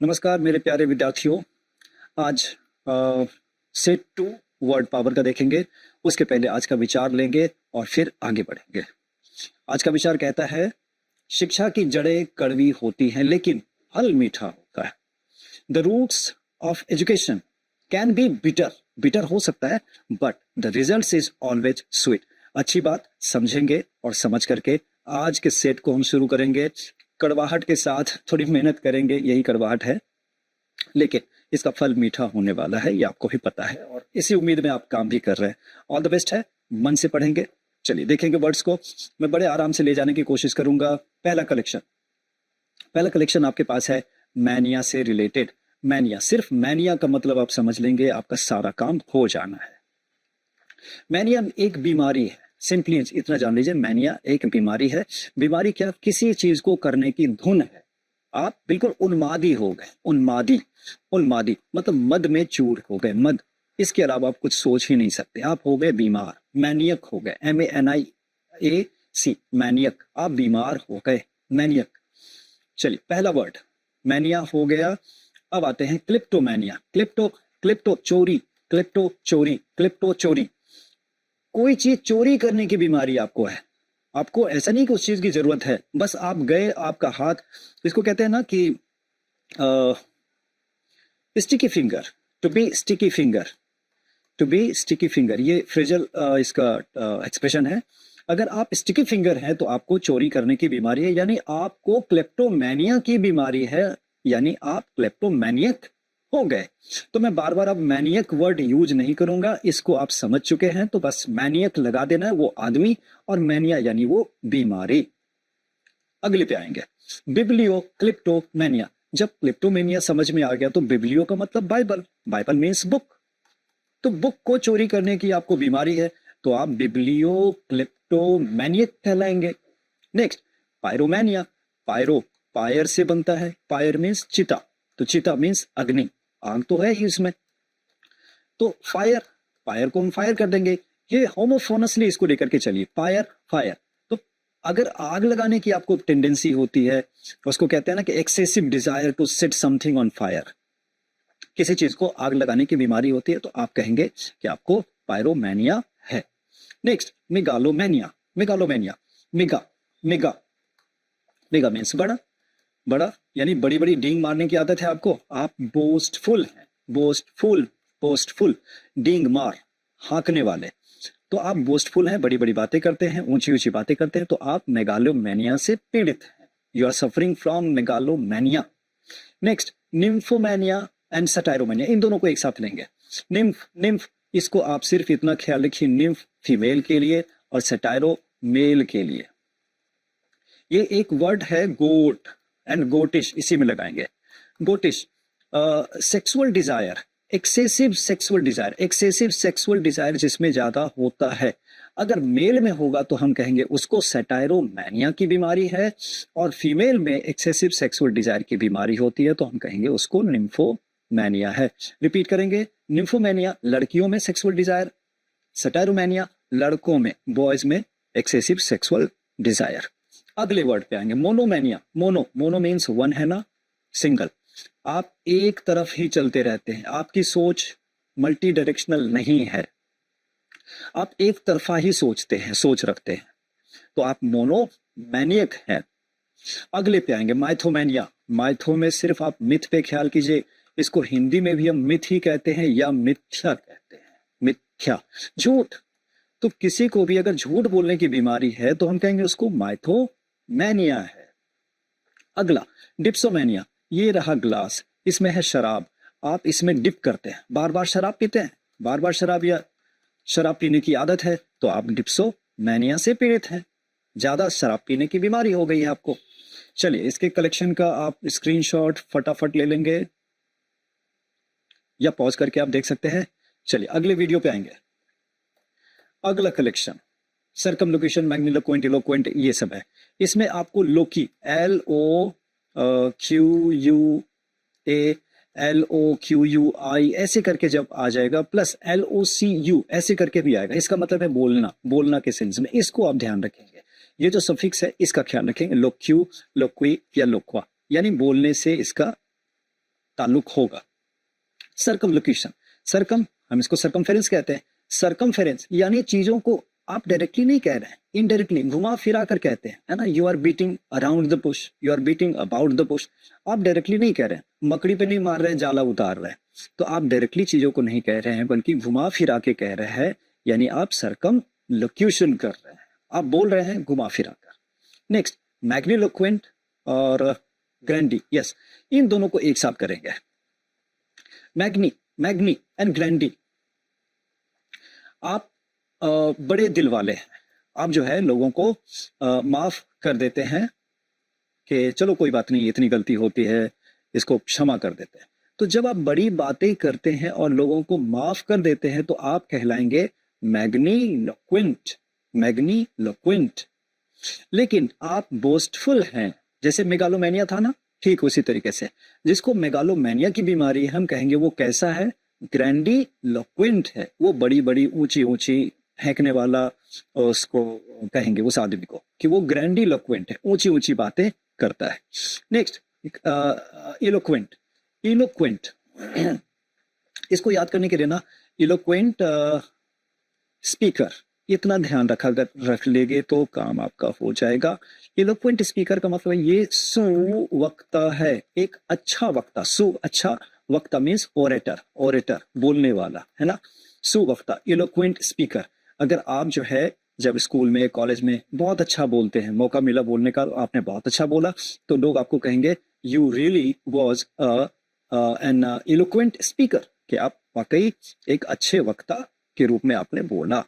नमस्कार मेरे प्यारे विद्यार्थियों। आज सेट टू वर्ड पावर का देखेंगे। उसके पहले आज का विचार लेंगे और फिर आगे बढ़ेंगे। आज का विचार कहता है, शिक्षा की जड़ें कड़वी होती हैं लेकिन फल मीठा होता है। The roots of education can be bitter, bitter हो सकता है, but the result is always sweet. अच्छी बात समझेंगे और समझ करके आज के सेट को हम शुरू करेंगे। कड़वाहट के साथ थोड़ी मेहनत करेंगे, यही कड़वाहट है, लेकिन इसका फल मीठा होने वाला है, ये आपको भी पता है और इसी उम्मीद में आप काम भी कर रहे हैं। ऑल द बेस्ट है, मन से पढ़ेंगे। चलिए देखेंगे वर्ड्स को, मैं बड़े आराम से ले जाने की कोशिश करूंगा। पहला कलेक्शन आपके पास है मैनिया से रिलेटेड। मैनिया, सिर्फ मैनिया का मतलब आप समझ लेंगे, आपका सारा काम हो जाना है। मैनिया एक बीमारी है, सिंपली इतना जान लीजिए, मैनिया एक बीमारी है। बीमारी क्या? किसी चीज को करने की धुन है। आप बिल्कुल उन्मादी हो गए, उन्मादी मतलब मद में चूर हो गए, मद, इसके अलावा आप कुछ सोच ही नहीं सकते, आप हो गए बीमार, मैनियक हो गए, MANIAC, मैनियक, आप बीमार हो गए, मैनियक। चलिए पहला वर्ड मैनिया हो गया। अब आते हैं क्लिप्टोमैनिया। क्लिप्टो चोरी। कोई चीज चोरी करने की बीमारी आपको है। आपको ऐसा नहीं कि उस चीज की जरूरत है, बस आप गए, आपका हाथ, इसको कहते हैं ना कि sticky finger, to be sticky finger, ये फ्रेजल इसका एक्सप्रेशन है। अगर आप स्टिकी फिंगर हैं तो आपको चोरी करने की बीमारी है, यानी आपको क्लेप्टोमैनिया की बीमारी है, यानी आप क्लेप्टोमैनियक हो गए। तो मैं बार बार अब मैनियक वर्ड यूज नहीं करूंगा, इसको आप समझ चुके हैं, तो बस मैनियक लगा देना है, वो आदमी, और मैनिया यानी वो बीमारी। अगले पे आएंगे, बिब्लियो क्लिप्टोमैनिया। जब क्लिप्टोमेनिया समझ में आ गया तो बिब्लियो का मतलब बाइबल मीन्स बुक। तो बुक को चोरी करने की आपको बीमारी है, तो आप बिब्लियो क्लिप्टोमैनियक कहलाएंगे। नेक्स्ट पायरोमैनिया। पायर से बनता है, पायर मीन्स चिता, तो चिता मीन्स अग्नि, आग तो है ही इसमें, तो फायर को हम फायर कर देंगे। ये होमोफोनसली इसको लेकर के चलिए, फायर। तो अगर आग लगाने की आपको टेंडेंसी होती है, उसको कहते हैं ना कि excessive desire to set something on fire, किसी चीज को आग लगाने की बीमारी होती है, तो आप कहेंगे कि आपको पायरोमैनिया है। नेक्स्ट मेगा मीन्स बड़ा, यानी बड़ी बड़ी डींग मारने की आदत है आपको, आप बोस्टफुल हैं, बोस्टफुल, डींग मार, हाँकने वाले, तो आप बोस्टफुल हैं, बड़ी बड़ी बातें करते हैं, ऊंची ऊंची बातें करते हैं, तो आप मेगालोमैनिया से पीड़ित हैं, you are suffering from megalomania. Next nymphomania and satyromania, इन दोनों को एक साथ लेंगे। निम्फ, इसको आप सिर्फ इतना ख्याल रखिए, निम्फ फीमेल के लिए और सटायरो मेल के लिए। ये एक वर्ड है गोट एंड गोटिश, इसी में लगाएंगे। Goatish sexual desire, excessive sexual desire जिसमें ज्यादा होता है, अगर मेल में होगा तो हम कहेंगे उसको सटायरोमैनिया की बीमारी है, और फीमेल में एक्सेसिव सेक्सुअल डिजायर की बीमारी होती है तो हम कहेंगे उसको निम्फोमैनिया है। रिपीट करेंगे, निम्फोमैनिया लड़कियों में सेक्सुअल डिजायर, सटायरोमैनिया लड़कों में, बॉयज में एक्सेसिव सेक्सुअल डिजायर। अगले वर्ड पे आएंगे मोनोमैनिया। मोनो मीन्स वन है ना, सिंगल, आप एक तरफ ही चलते रहते हैं, आपकी सोच मल्टी डायरेक्शनल नहीं है, आप एक तरफा ही सोच रखते हैं, तो आप मोनोमैनियक हैं। अगले पे आएंगे माइथोमैनिया। माइथो में सिर्फ आप मिथ पे ख्याल कीजिए, इसको हिंदी में भी हम मिथ ही कहते हैं या मिथ्या कहते हैं, मिथ्या, झूठ। तो किसी को भी अगर झूठ बोलने की बीमारी है तो हम कहेंगे उसको माइथोमैनिया है। अगला डिप्सोमैनिया, ये रहा ग्लास, इसमें है शराब, आप इसमें डिप करते हैं, बार बार शराब पीते हैं, बार बार शराब या शराब पीने की आदत है, तो आप डिप्सोमैनिया से पीड़ित हैं, ज्यादा शराब पीने की बीमारी हो गई है आपको। चलिए इसके कलेक्शन का आप स्क्रीनशॉट फटाफट ले लेंगे या पॉज करके आप देख सकते हैं। चलिए अगले वीडियो पे आएंगे। अगला कलेक्शन सर्कमलोकेशन, मैग्निलोक्वेंट, ये सब है। इसमें आपको लोकी, LOQUAI ऐसे करके जब आ जाएगा, प्लस LOCU ऐसे करके भी आएगा, इसका मतलब है बोलना के सेंस में, इसको आप ध्यान रखेंगे। ये जो सफिक्स है इसका ख्याल रखेंगे, लोक्यू, लोक्वी या लोक्वा, यानी बोलने से इसका ताल्लुक होगा। सर्कमलोकेशन, सर्कम हम इसको सर्कमफेरेंस कहते हैं। सर्कमफेरेंस यानी चीजों को आप डायरेक्टली नहीं कह रहे हैं, इनडायरेक्टली घुमा फिरा कर कहते हैं, है ना। You are beating around the bush, you are beating about the bush. आप डायरेक्टली नहीं कह रहे हैं, मकड़ी पे नहीं मार रहे हैं, जाला उतार रहे हैं, तो आप डायरेक्टली चीजों को नहीं कह रहे हैं, बल्कि घुमा फिरा के कह रहे हैं, यानी आप सर्कमलोक्यूशन कर रहे हैं, आप बोल रहे हैं घुमा फिरा कर। नेक्स्ट, मैग्निलोक्वेंट और ग्रैंडी, यस, इन दोनों को एक साथ करेंगे। मैग्नी एंड ग्रैंडी, आप बड़े दिल वाले हैं, आप जो है लोगों को माफ कर देते हैं कि चलो कोई बात नहीं, इतनी गलती होती है, इसको क्षमा कर देते हैं। तो जब आप बड़ी बातें करते हैं और लोगों को माफ कर देते हैं तो आप कहलाएंगे मैग्नीलोक्वेंट, मैग्नीलोक्वेंट। लेकिन आप बोस्टफुल हैं, जैसे मेगालोमेनिया था ना, ठीक उसी तरीके से जिसको मेगालोमेनिया की बीमारी है, हम कहेंगे वो कैसा है, ग्रैंडीलोक्वेंट है, वो बड़ी बड़ी ऊंची ऊंची फेंकने वाला, उसको कहेंगे उस आदमी को कि वो ग्रैंडीलोक्वेंट है, ऊंची ऊंची बातें करता है। नेक्स्ट, इलोक्वेंट, इलोक्वेंट इसको याद करने के लिए ना, इलोक्वेंट स्पीकर, इतना ध्यान रख लेंगे तो काम आपका हो जाएगा। इलोक्वेंट स्पीकर का मतलब ये सुवक्ता है, एक अच्छा वक्ता, अच्छा वक्ता मीन्स ओरेटर, ओरेटर बोलने वाला, है ना, सुवक्ता, इलोक्वेंट स्पीकर। अगर आप जो है जब स्कूल में कॉलेज में बहुत अच्छा बोलते हैं, मौका मिला बोलने का, आपने बहुत अच्छा बोला, तो लोग आपको कहेंगे you really was an eloquent speaker, कि आप वाकई एक अच्छे वक्ता के रूप में आपने बोला।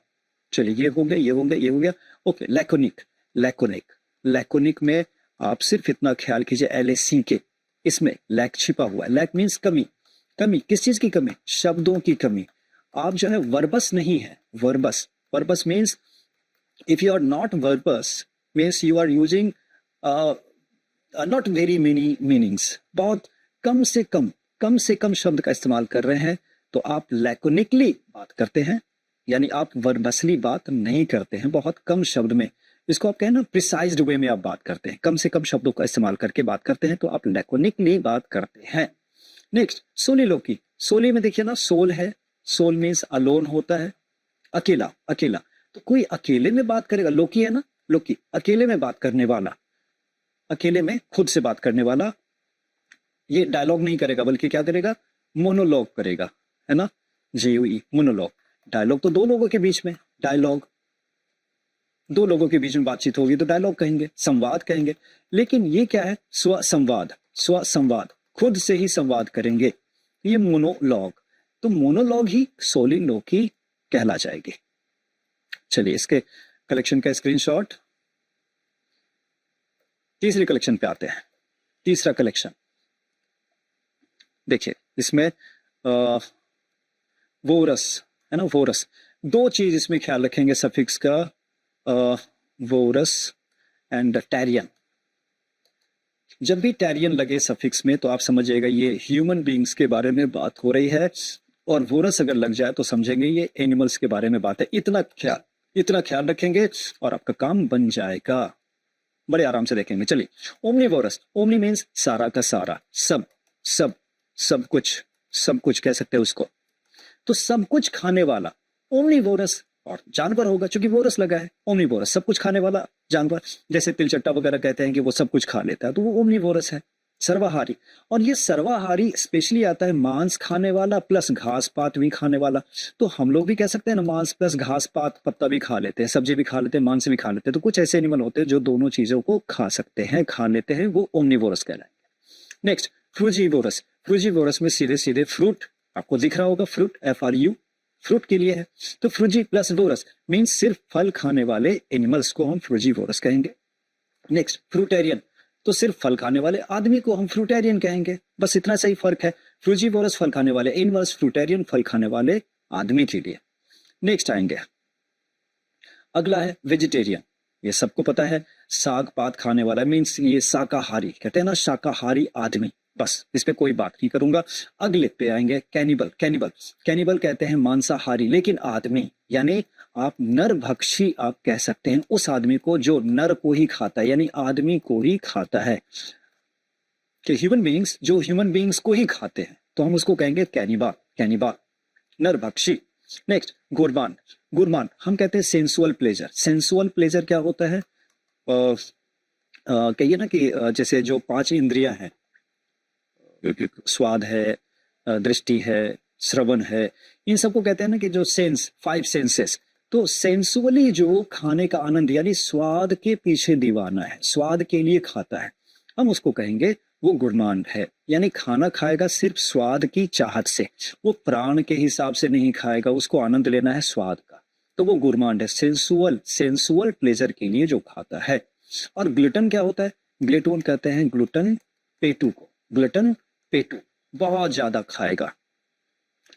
चलिए, ये हो गया, ये हो गया, ये हो गया। ओके, लैकोनिक, लैकोनिक, लैकोनिक में आप सिर्फ इतना ख्याल कीजिए, LAC के, इसमें लैक छिपा हुआ है। लैक मीन्स कमी, कमी किस चीज की कमी, शब्दों की कमी। आप जो है वर्बस नहीं है, verbose, verbose means if you are not verbose means you are using not very many meanings, बहुत कम से कम शब्द का इस्तेमाल कर रहे हैं, तो आप लैकोनिकली बात करते हैं, यानी आप वर्बसली बात नहीं करते हैं, बहुत कम शब्द में। इसको आप कहें ना प्रिसाइज्ड वे में आप बात करते हैं, कम से कम शब्दों का इस्तेमाल करके बात करते हैं, तो आप लैकोनिकली बात करते हैं। नेक्स्ट, सोलिलोकी, सोली में देखिए ना, सोल है, सोल मीन्स अलोन होता है, अकेला, अकेला। तो कोई अकेले में बात करेगा, लोकी है ना, लोकी, अकेले में बात करने वाला, अकेले में खुद से बात करने वाला, ये डायलॉग नहीं करेगा, बल्कि क्या करेगा, मोनोलॉग करेगा, है ना, JOE, मोनोलॉग। डायलॉग तो दो लोगों के बीच में, डायलॉग दो लोगों के बीच में बातचीत होगी तो डायलॉग कहेंगे, संवाद कहेंगे। लेकिन ये क्या है, स्वसंवाद, स्वसंवाद, खुद से ही संवाद करेंगे, ये मोनोलॉग। तो मोनोलॉग ही सोलिलोकी कहला जाएगी। चलिए, इसके कलेक्शन का स्क्रीनशॉट। तीसरी कलेक्शन पे आते हैं। तीसरा कलेक्शन देखिए, इसमें वोरस है ना, वोरस। दो चीज इसमें ख्याल रखेंगे सफिक्स का, वोरस एंड टैरियन। जब भी टैरियन लगे सफिक्स में तो आप समझिएगा ये ह्यूमन बींग्स के बारे में बात हो रही है, और वोरस अगर लग जाए तो समझेंगे ये एनिमल्स के बारे में बात है। इतना ख्याल रखेंगे और आपका काम बन जाएगा, बड़े आराम से देखेंगे। चलिए, ओमनीवोरस, ओमनी मीन्स सारा का सारा, सब सब सब कुछ कह सकते हैं उसको। तो सब कुछ खाने वाला ओमनीवोरस, और जानवर होगा क्योंकि वोरस लगा है, ओमनीवोरस सब कुछ खाने वाला जानवर। जैसे तिलचट्टा वगैरह कहते हैं कि वो सब कुछ खा लेता है, तो वो ओमनीवोरस है, सर्वाहारी। और ये सर्वाहारी स्पेशली आता है मांस खाने वाला प्लस घास पात भी खाने वाला। तो हम लोग भी कह सकते हैं ना, मांस प्लस घास पात, पत्ता भी खा लेते हैं, सब्जी भी खा लेते हैं, मांस भी खा लेते हैं। तो कुछ ऐसे एनिमल होते हैं जो दोनों चीजों को खा सकते हैं, खा लेते हैं, वो ओमनीवोरस कहलाएंगे। नेक्स्ट, फ्रूजीवोरस। फ्रूजीवोरस में सीधे सीधे फ्रूट, आपको दिख रहा होगा फ्रूट, FRU, फ्रूट के लिए है। तो फ्रूजी प्लस वोरस मीन्स सिर्फ फल खाने वाले एनिमल्स को हम फ्रूजीवोरस कहेंगे। नेक्स्ट, फ्रूटेरियन, तो सिर्फ फल खाने वाले आदमी को हम फ्रूटेरियन कहेंगे, बस इतना सही फर्क है। फ्रूजीवोरस फल खाने वाले एनिमल्स, फ्रूटेरियन फल खाने वाले आदमी के लिए। नेक्स्ट आएंगे, अगला है वेजिटेरियन। ये सबको पता है, साग पात खाने वाला मीन्स ये शाकाहारी, कहते हैं ना शाकाहारी आदमी, बस इस पे कोई बात नहीं करूंगा। अगले पे आएंगे कैनिबल। कैनिबल, कैनिबल कहते हैं मांसाहारी लेकिन आदमी, यानी आप नरभक्षी आप कह सकते हैं उस आदमी को जो नर को ही खाता है, यानी आदमी को ही खाता है। कि ह्यूमन बींग्स जो ह्यूमन बींग्स को ही खाते हैं तो हम उसको कहेंगे cannibal, cannibal, नरभक्षी। Next Gurban, Gurban हम कहते हैं सेंसुअल प्लेजर। सेंसुअल प्लेजर क्या होता है? कहिए ना कि जैसे जो 5 इंद्रियां हैं, स्वाद है, दृष्टि है, श्रवण है, इन सबको कहते हैं ना कि जो सेंस, 5 सेंसेस। तो सेंसुअली जो खाने का आनंद यानी स्वाद के पीछे दीवाना है, स्वाद के लिए खाता है, हम उसको कहेंगे वो गुरमांड है। यानी खाना खाएगा सिर्फ स्वाद की चाहत से, वो प्राण के हिसाब से नहीं खाएगा, उसको आनंद लेना है स्वाद का, तो वो गुरमांड है। सेंसुअल, सेंसुअल प्लेजर के लिए जो खाता है। और ग्लूटन क्या होता है? ग्लूटन कहते हैं ग्लूटन पेटू को, ग्लूटन पेटू, बहुत ज्यादा खाएगा।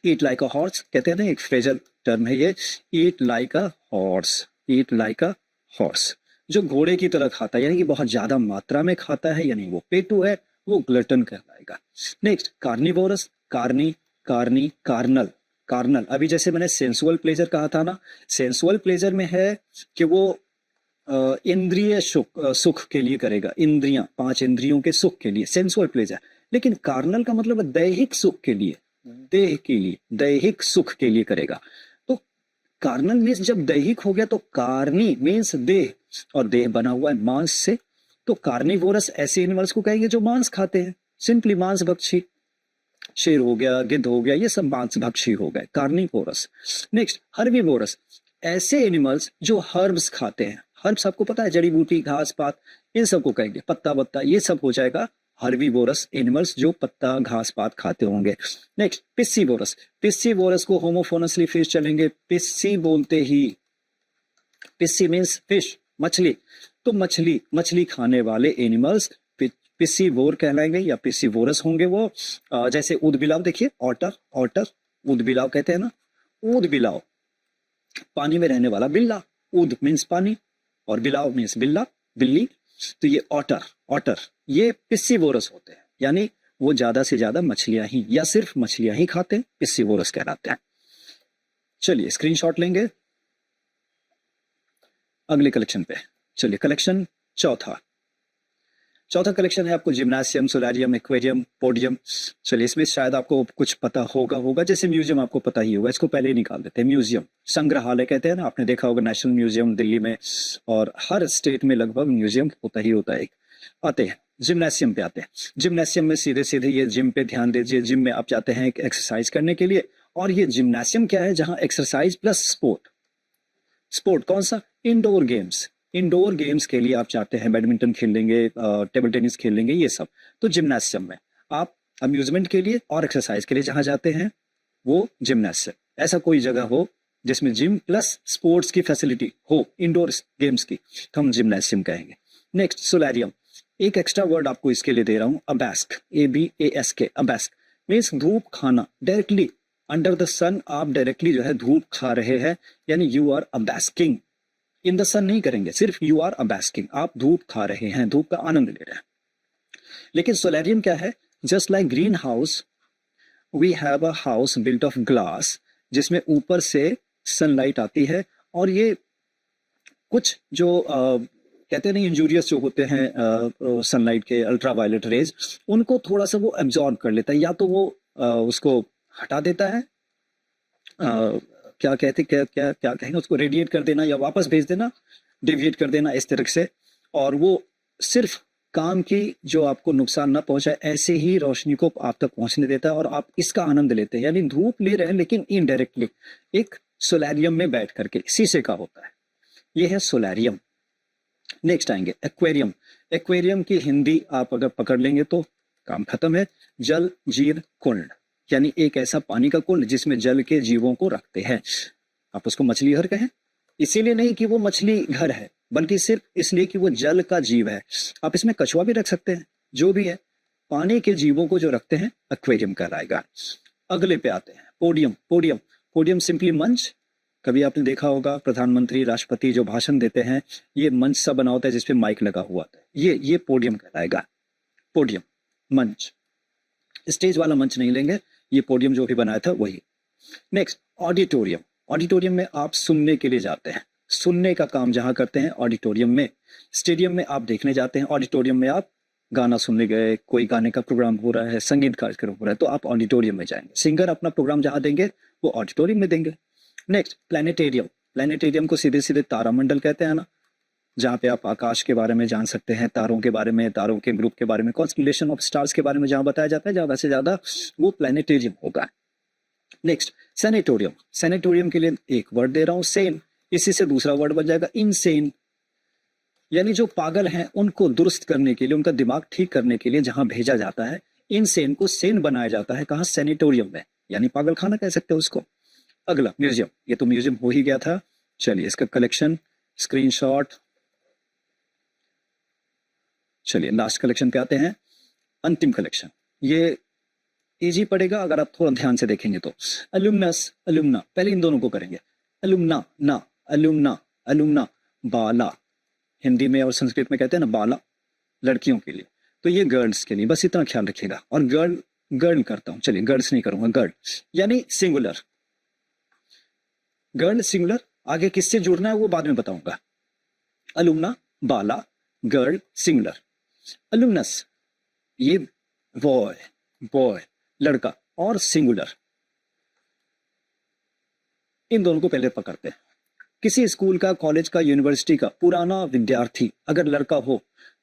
ईट लाइक अ हॉर्स कहते हैं ना, एक फ्रेजल टर्म है ये, eat like a horse, eat like a horse, जो घोड़े की तरह खाता है, यानी कि बहुत ज्यादा मात्रा में खाता है, यानी वो पेटू है, वो ग्लटन कहलाएगा। Next carnivorous, Carney, Carney, carnal, carnal. अभी जैसे मैंने सेंसुअल प्लेजर कहा था ना, सेंसुअल प्लेजर में है कि वो इंद्रिय सुख के लिए करेगा, इंद्रियां, 5 इंद्रियों के सुख के लिए सेंसुअल प्लेजर। लेकिन कार्नल का मतलब है दैहिक सुख के लिए, देह के लिए, दैहिक सुख के लिए करेगा। तो कार्नल मीन्स जब दैहिक हो गया तो कार्नी मीन्स देह, और देह बना हुआ है मांस से, तो कार्निवोरस ऐसे एनिमल्स को कहेंगे जो मांस खाते हैं, सिंपली मांस भक्षी। शेर हो गया, गिद्ध हो गया, ये सब मांस भक्षी हो गए, कार्निवोरस। नेक्स्ट हर्बीवोरस, ऐसे एनिमल्स जो हर्ब्स खाते हैं। हर्ब्स आपको पता है, जड़ी बूटी, घास पात, इन सबको कहेंगे, पत्ता वत्ता, ये सब हो जाएगा हर्बीवोरस एनिमल्स जो पत्ता घास पात खाते होंगे। नेक्स्ट पिस्सीवोरस, पिस्सीवोरस को होमोफोनसली फिश चलेंगे, पिस्सी बोलते ही, पिस्सी मीन्स फिश, मछली, तो मछली, मछली खाने वाले एनिमल्स पिस्सीवोर कहलाएंगे या पिस्सीवोरस होंगे वो। जैसे ऊदबिलाव देखिए, ऑटर, ऑटर, ऊदबिलाव कहते हैं ना, ऊदबिलाव पानी में रहने वाला बिल्ला, ऊद मीन्स पानी और बिलाव मीन्स बिल्ला, बिल्ली, तो ये ऑटर, ऑटर ये पिस्सीवोरस होते हैं, यानी वो ज्यादा से ज्यादा मछलियां ही या सिर्फ मछलियां ही खाते हैं, पिस्सीवोरस कहलाते हैं। चलिए स्क्रीनशॉट लेंगे अगले कलेक्शन पे। चलिए कलेक्शन चौथा, चौथा कलेक्शन है आपको जिम्नासियम, सोलारियम, एक्वेरियम, पोडियम। चलिए इसमें शायद आपको कुछ पता होगा, जैसे म्यूजियम आपको पता ही होगा, इसको पहले ही निकाल देते हैं। म्यूजियम, संग्रहालय कहते हैं ना, आपने देखा होगा नेशनल म्यूजियम दिल्ली में, और हर स्टेट में लगभग म्यूजियम होता ही होता है एक। आते हैं जिम्नासियम पे, आते हैं जिम्नासियम में सीधे सीधे ये जिम पे ध्यान दीजिए। जिम में आप जाते हैं एक्सरसाइज करने के लिए, और ये जिम्नासियम क्या है? जहां एक्सरसाइज प्लस स्पोर्ट, स्पोर्ट कौन सा? इंडोर गेम्स, इंडोर गेम्स के लिए आप चाहते हैं, बैडमिंटन खेल लेंगे, टेबल टेनिस खेल लेंगे, ये सब। तो जिम्नासियम में आप अम्यूजमेंट के लिए और एक्सरसाइज के लिए जहां जाते हैं वो जिम्नासियम। ऐसा कोई जगह हो जिसमें जिम प्लस स्पोर्ट्स की फैसिलिटी हो, इंडोर गेम्स की, तो हम जिम्नासियम कहेंगे। नेक्स्ट सोलारियम, एक एक्स्ट्रा वर्ड आपको इसके लिए दे रहा हूं, अबैस्क, ABASK, अबैस्क मीन्स धूप खाना, डायरेक्टली अंडर द सन आप डायरेक्टली जो है धूप खा रहे हैं, यानी यू आर अबैस्किंग, इन द सन नहीं करेंगे, सिर्फ यू आर अबैस्किंग, आप धूप खा रहे हैं, धूप का आनंद ले रहे हैं। लेकिन सोलारियम क्या है? Just like greenhouse, we have a house built of glass, जिसमें ऊपर से सनलाइट आती है, और ये कुछ जो कहते हैं नहीं इंजूरियस जो होते हैं सनलाइट के अल्ट्रावायलेट रेज, उनको थोड़ा सा वो एब्जॉर्ब कर लेता है, या तो वो उसको हटा देता है, क्या कहते, क्या क्या क्या कहेंगे उसको, रेडिएट कर देना या वापस भेज देना, डिविएट कर देना इस तरह से, और वो सिर्फ काम की जो आपको नुकसान ना पहुंचाए ऐसे ही रोशनी को आप तक पहुंचने देता है, और आप इसका आनंद लेते हैं, यानी धूप ले रहे हैं लेकिन इनडायरेक्टली, एक सोलारियम में बैठ करके, शीशे का होता है, ये है सोलारियम। नेक्स्ट आएंगे एक्वेरियम, एक्वेरियम की हिंदी आप अगर पकड़ लेंगे तो काम खत्म है, जल जीव कुंड, यानी एक ऐसा पानी का कुंड जिसमें जल के जीवों को रखते हैं। आप उसको मछली घर कहें, इसीलिए नहीं कि वो मछली घर है, बल्कि सिर्फ इसलिए कि वो जल का जीव है। आप इसमें कछुआ भी रख सकते हैं, जो भी है, पानी के जीवों को जो रखते हैं एक्वेरियम कहलाएगा। अगले पे आते हैं पोडियम, पोडियम, पोडियम सिंपली मंच, कभी आपने देखा होगा प्रधानमंत्री, राष्ट्रपति जो भाषण देते हैं, ये मंच सा बना होता है जिसपे माइक लगा हुआ होता है, ये पोडियम कहलाएगा, पोडियम मंच, स्टेज वाला मंच नहीं लेंगे, ये पोडियम जो भी बनाया था वही। नेक्स्ट ऑडिटोरियम, ऑडिटोरियम में आप सुनने के लिए जाते हैं, सुनने का काम जहां करते हैं ऑडिटोरियम में। स्टेडियम में आप देखने जाते हैं, ऑडिटोरियम में आप गाना सुनने गए, कोई गाने का प्रोग्राम हो रहा है, संगीत कार्यक्रम हो रहा है, तो आप ऑडिटोरियम में जाएंगे। सिंगर अपना प्रोग्राम जहां देंगे वो ऑडिटोरियम में देंगे। Next planetarium. प्लानिटेरियम को सीधे सीधे तारामंडल कहते हैं ना, जहाँ पे आप आकाश के बारे में जान सकते हैं, तारों के बारे में, तारों के ग्रुप के बारे में, कॉन्स्टलेशन ऑफ स्टार्स के बारे में जहां बताया जाता है, ज्यादा से ज्यादा वो प्लानिटेरियम होगा। Next sanatorium. सैनिटोरियम के लिए एक वर्ड दे रहा हूं, सेन, इसी से दूसरा वर्ड बन जाएगा इनसेन, यानी जो पागल हैं उनको दुरुस्त करने के लिए, उनका दिमाग ठीक करने के लिए जहां भेजा जाता है, इनसेन को सेन बनाया जाता है, कहां? सैनिटोरियम में, यानी पागल खाना कह सकते हो उसको। अगला म्यूजियम, ये तो म्यूजियम हो ही गया था। चलिए इसका कलेक्शन, स्क्रीनशॉट। चलिए लास्ट कलेक्शन पे आते हैं, अंतिम कलेक्शन। ये इजी पड़ेगा अगर आप थोड़ा ध्यान से देखेंगे तो। अलुमनस, अलुमना, पहले इन दोनों को करेंगे। अलुमना ना, अलुमना, अलुमना, बाला, हिंदी में और संस्कृत में कहते हैं ना बाला, लड़कियों के लिए, तो ये गर्ल्स के लिए, बस इतना ख्याल रखिएगा। और गर्ल, गर्ल करता हूं, चलिए गर्ल्स नहीं करूंगा, गर्ल यानी सिंगुलर। गर्ल सिंगुलर, आगे किससे जुड़ना है वो बाद में बताऊंगा। अलुमना, बाला, गर्ल सिंगुलर। अलुमनस ये बॉय, बॉय लड़का, और सिंगुलर, इन दोनों को पहले पकड़ते हैं। किसी स्कूल का, कॉलेज का, यूनिवर्सिटी का पुराना विद्यार्थी अगर लड़का हो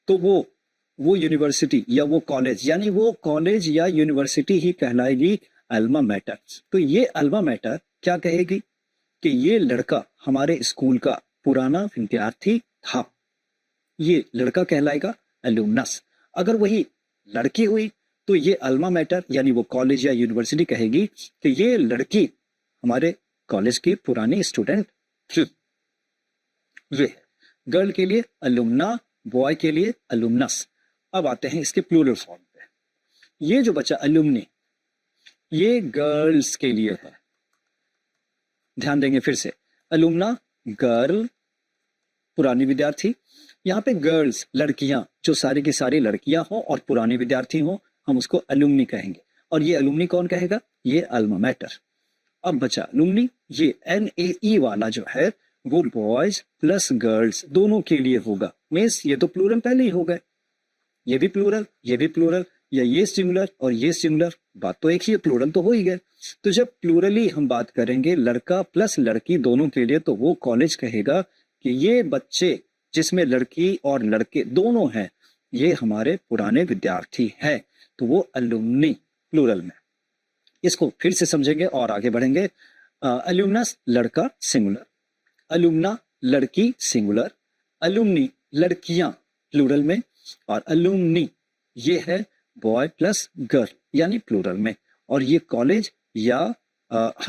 तो वो यूनिवर्सिटी या वो कॉलेज, यानी वो कॉलेज या यूनिवर्सिटी ही कहलाएगी अल्मा मैटर। तो ये अल्मा मैटर क्या कहेगी कि ये लड़का हमारे स्कूल का पुराना विद्यार्थी था, ये लड़का कहलाएगा अलुमनस। अगर वही लड़की हुई तो ये अल्मा मैटर यानी वो कॉलेज या यूनिवर्सिटी कहेगी कि ये लड़की हमारे कॉलेज की पुरानी स्टूडेंट थी। ये गर्ल के लिए अलुमना, बॉय के लिए अलुमनस। अब आते हैं इसके प्लूरल फॉर्म पे। ये जो बच्चा अलुमनी, ये गर्ल्स के लिए है, ध्यान देंगे फिर से। अलुमना गर्ल, पुरानी विद्यार्थी, यहाँ पे गर्ल्स लड़कियां, जो सारी की सारी लड़कियां हो और पुरानी विद्यार्थी हो, हम उसको अलुमनी कहेंगे। और ये अलुमनी कौन कहेगा? ये अल्मा मैटर। अब बचा अलुमनी, ये NAE वाला जो है वो बॉयज प्लस गर्ल्स दोनों के लिए होगा। मींस ये तो प्लूरल पहले ही हो गए, ये भी प्लूरल, ये भी प्लूरल, या ये सिंगुलर और ये सिंगुलर, बात तो एक ही है, प्लूरल तो हो ही गए। तो जब प्लूरली हम बात करेंगे लड़का प्लस लड़की दोनों के लिए, तो वो कॉलेज कहेगा कि ये बच्चे जिसमें लड़की और लड़के दोनों हैं, ये हमारे पुराने विद्यार्थी हैं, तो वो अलुमनी प्लूरल में। इसको फिर से समझेंगे और आगे बढ़ेंगे। अलुमनस लड़का सिंगुलर, अलुमना लड़की सिंगुलर, अलुमनी लड़कियां प्लूरल में, और अलुमनी ये है बॉय प्लस गर्ल यानी प्लूरल में। और ये कॉलेज या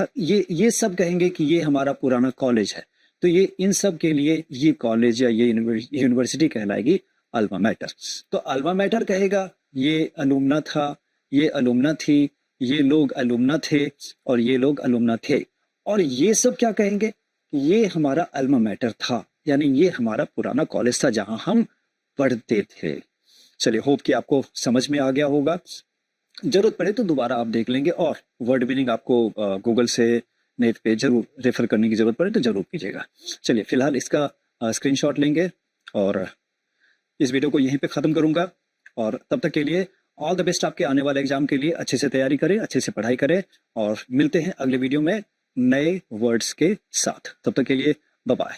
ये सब कहेंगे कि ये हमारा पुराना कॉलेज है, तो ये इन सब के लिए ये कॉलेज या ये यूनिवर्सिटी कहलाएगी अल्मा मैटर। तो अल्मा मैटर कहेगा ये अलुमना था, ये अलुमना थी, ये लोग अलुमना थे और ये लोग अलुमना थे। और ये सब क्या कहेंगे? ये हमारा अल्मा मैटर था, यानी ये हमारा पुराना कॉलेज था जहां हम पढ़ते थे। चलिए होप कि आपको समझ में आ गया होगा। जरूरत पड़े तो दोबारा आप देख लेंगे, और वर्ड मीनिंग आपको गूगल से, नेट पे जरूर रेफर करने की जरूरत पड़े तो जरूर कीजिएगा। चलिए फिलहाल इसका स्क्रीनशॉट लेंगे और इस वीडियो को यहीं पे खत्म करूंगा। और तब तक के लिए ऑल द बेस्ट आपके आने वाले एग्जाम के लिए। अच्छे से तैयारी करें, अच्छे से पढ़ाई करें, और मिलते हैं अगले वीडियो में नए वर्ड्स के साथ। तब तक के लिए बाय बाय।